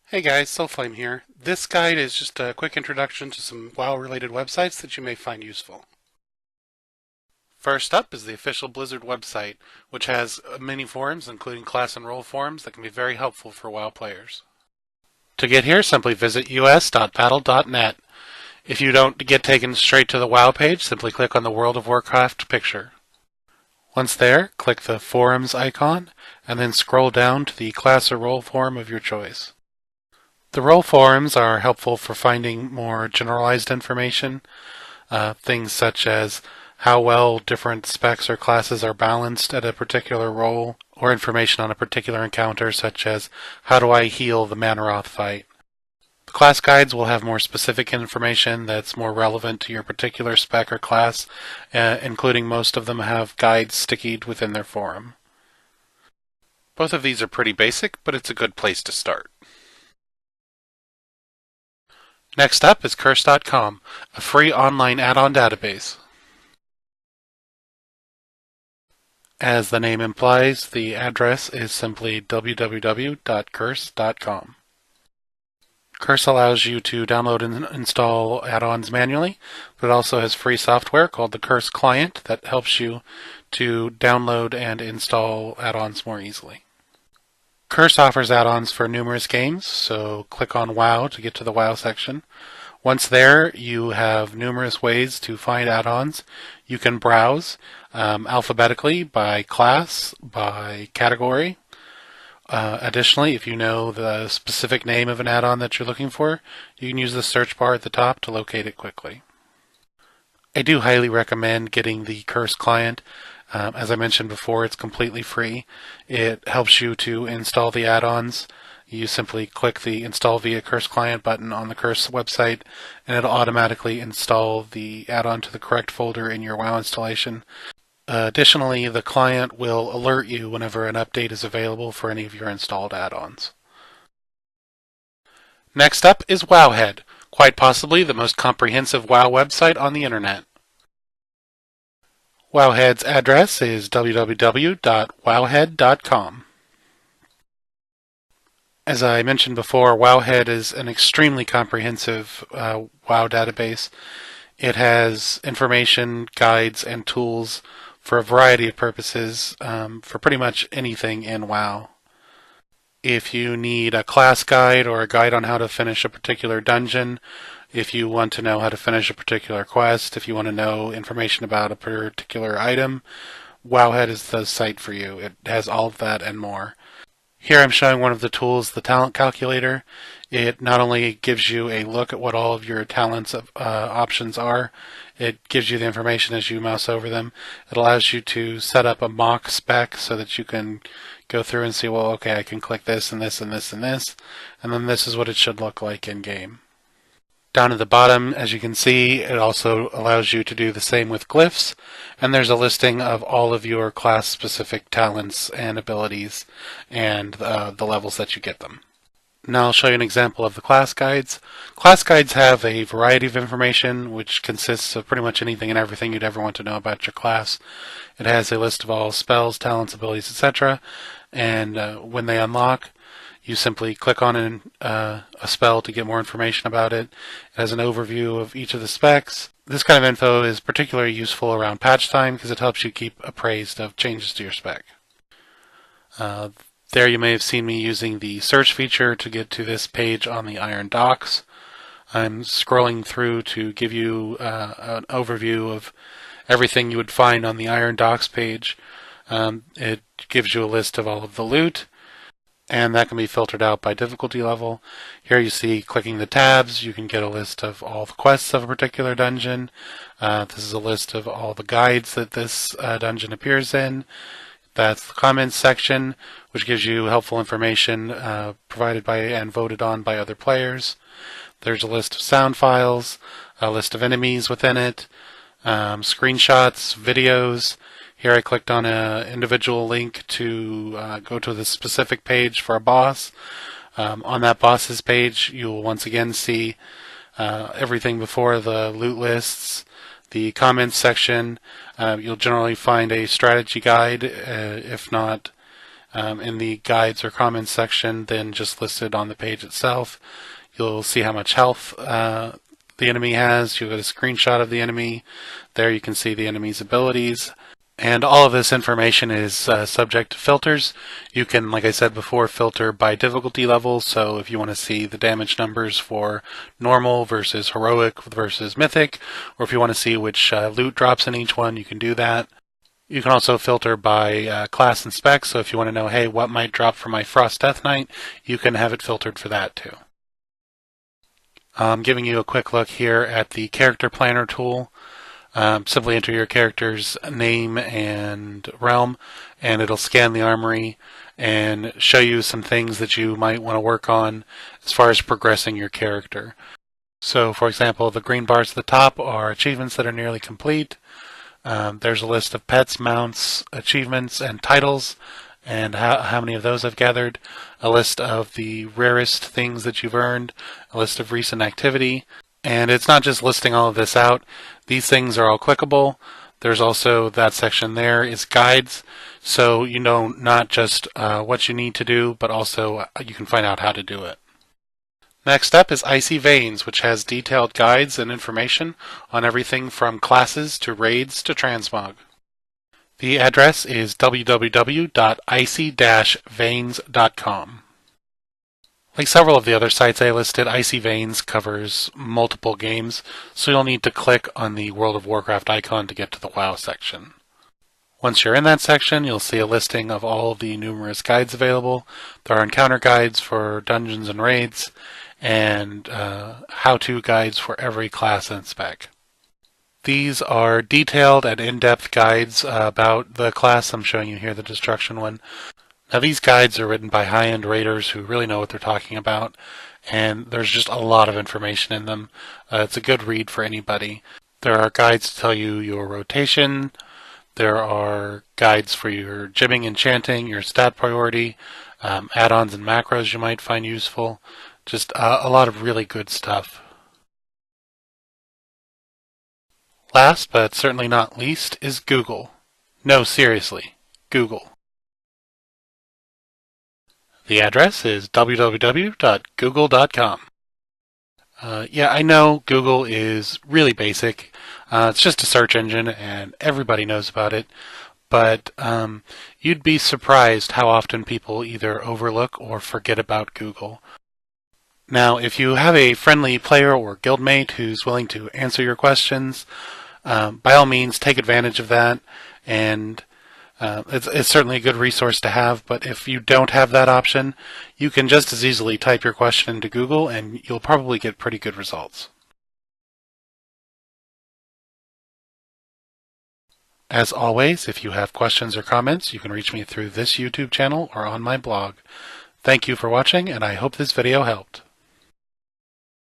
Hey guys, Soulflame here. This guide is just a quick introduction to some WoW-related websites that you may find useful. First up is the official Blizzard website, which has many forums, including class and role forums, that can be very helpful for WoW players. To get here, simply visit us.battle.net. If you don't get taken straight to the WoW page, simply click on the World of Warcraft picture. Once there, click the forums icon, and then scroll down to the class or role forum of your choice. The role forums are helpful for finding more generalized information, things such as how well different specs or classes are balanced at a particular role, or information on a particular encounter such as how do I heal the Manaroth fight. The class guides will have more specific information that's more relevant to your particular spec or class, including most of them have guides stickied within their forum. Both of these are pretty basic, but it's a good place to start. Next up is Curse.com, a free online add-on database. As the name implies, the address is simply www.curse.com. Curse allows you to download and install add-ons manually, but it also has free software called the Curse Client that helps you to download and install add-ons more easily. Curse offers add-ons for numerous games, so click on WoW to get to the WoW section. Once there, you have numerous ways to find add-ons. You can browse alphabetically by class, by category. Additionally, if you know the specific name of an add-on that you're looking for, you can use the search bar at the top to locate it quickly. I do highly recommend getting the Curse client. As I mentioned before, it's completely free. It helps you to install the add-ons. You simply click the Install via Curse Client button on the Curse website, and it'll automatically install the add-on to the correct folder in your WoW installation. Additionally, the client will alert you whenever an update is available for any of your installed add-ons. Next up is Wowhead, quite possibly the most comprehensive WoW website on the internet. Wowhead's address is www.wowhead.com. As I mentioned before, Wowhead is an extremely comprehensive WoW database. It has information, guides, and tools for a variety of purposes for pretty much anything in WoW. If you need a class guide or a guide on how to finish a particular dungeon, if you want to know how to finish a particular quest, if you want to know information about a particular item, Wowhead is the site for you. It has all of that and more. Here I'm showing one of the tools, the talent calculator. It not only gives you a look at what all of your talents options are, it gives you the information as you mouse over them. It allows you to set up a mock spec so that you can go through and see, well, okay, I can click this and this and this and this, and then this is what it should look like in game. Down at the bottom, as you can see, it also allows you to do the same with glyphs, and there's a listing of all of your class-specific talents and abilities and the levels that you get them. Now I'll show you an example of the class guides. Class guides have a variety of information which consists of pretty much anything and everything you'd ever want to know about your class. It has a list of all spells, talents, abilities, etc., and when they unlock, you simply click on a spell to get more information about it. It has an overview of each of the specs. This kind of info is particularly useful around patch time because it helps you keep appraised of changes to your spec. There you may have seen me using the search feature to get to this page on the Iron Docks. I'm scrolling through to give you an overview of everything you would find on the Iron Docks page. It gives you a list of all of the loot, and that can be filtered out by difficulty level. Here you see, clicking the tabs, you can get a list of all the quests of a particular dungeon. This is a list of all the guides that this dungeon appears in. That's the comments section, which gives you helpful information provided by and voted on by other players. There's a list of sound files, a list of enemies within it, screenshots, videos. Here I clicked on an individual link to go to the specific page for a boss. On that boss's page, you'll once again see everything before the loot lists, the comments section. You'll generally find a strategy guide, if not in the guides or comments section than just listed on the page itself. You'll see how much health the enemy has. You'll get a screenshot of the enemy. There you can see the enemy's abilities. And all of this information is subject to filters. You can, like I said before, filter by difficulty level. So if you want to see the damage numbers for normal versus heroic versus mythic, or if you want to see which loot drops in each one, you can do that. You can also filter by class and spec. So if you want to know, hey, what might drop for my Frost Death Knight, you can have it filtered for that too. I'm giving you a quick look here at the Character Planner tool. Simply enter your character's name and realm, and it'll scan the armory and show you some things that you might want to work on as far as progressing your character. So, for example, the green bars at the top are achievements that are nearly complete. There's a list of pets, mounts, achievements, and titles, and how many of those I've gathered. A list of the rarest things that you've earned, a list of recent activity. And it's not just listing all of this out. These things are all clickable. There's also that section there is guides. So you know not just what you need to do, but also you can find out how to do it. Next up is Icy Veins, which has detailed guides and information on everything from classes to raids to transmog. The address is www.icy-veins.com. Like several of the other sites I listed, Icy Veins covers multiple games, so you'll need to click on the World of Warcraft icon to get to the WoW section. Once you're in that section, you'll see a listing of all of the numerous guides available. There are encounter guides for dungeons and raids, and how-to guides for every class and spec. These are detailed and in-depth guides about the class. I'm showing you here the Destruction one. Now these guides are written by high-end raiders who really know what they're talking about, and there's just a lot of information in them. It's a good read for anybody. There are guides to tell you your rotation. There are guides for your gymming and chanting, your stat priority, add-ons and macros you might find useful. Just a lot of really good stuff. Last but certainly not least is Google. No, seriously, Google. The address is www.google.com. Yeah, I know Google is really basic. It's just a search engine and everybody knows about it. But you'd be surprised how often people either overlook or forget about Google. Now, if you have a friendly player or guildmate who's willing to answer your questions, by all means take advantage of that, and it's certainly a good resource to have. But if you don't have that option, you can just as easily type your question into Google and you'll probably get pretty good results. As always, if you have questions or comments, you can reach me through this YouTube channel or on my blog. Thank you for watching, and I hope this video helped.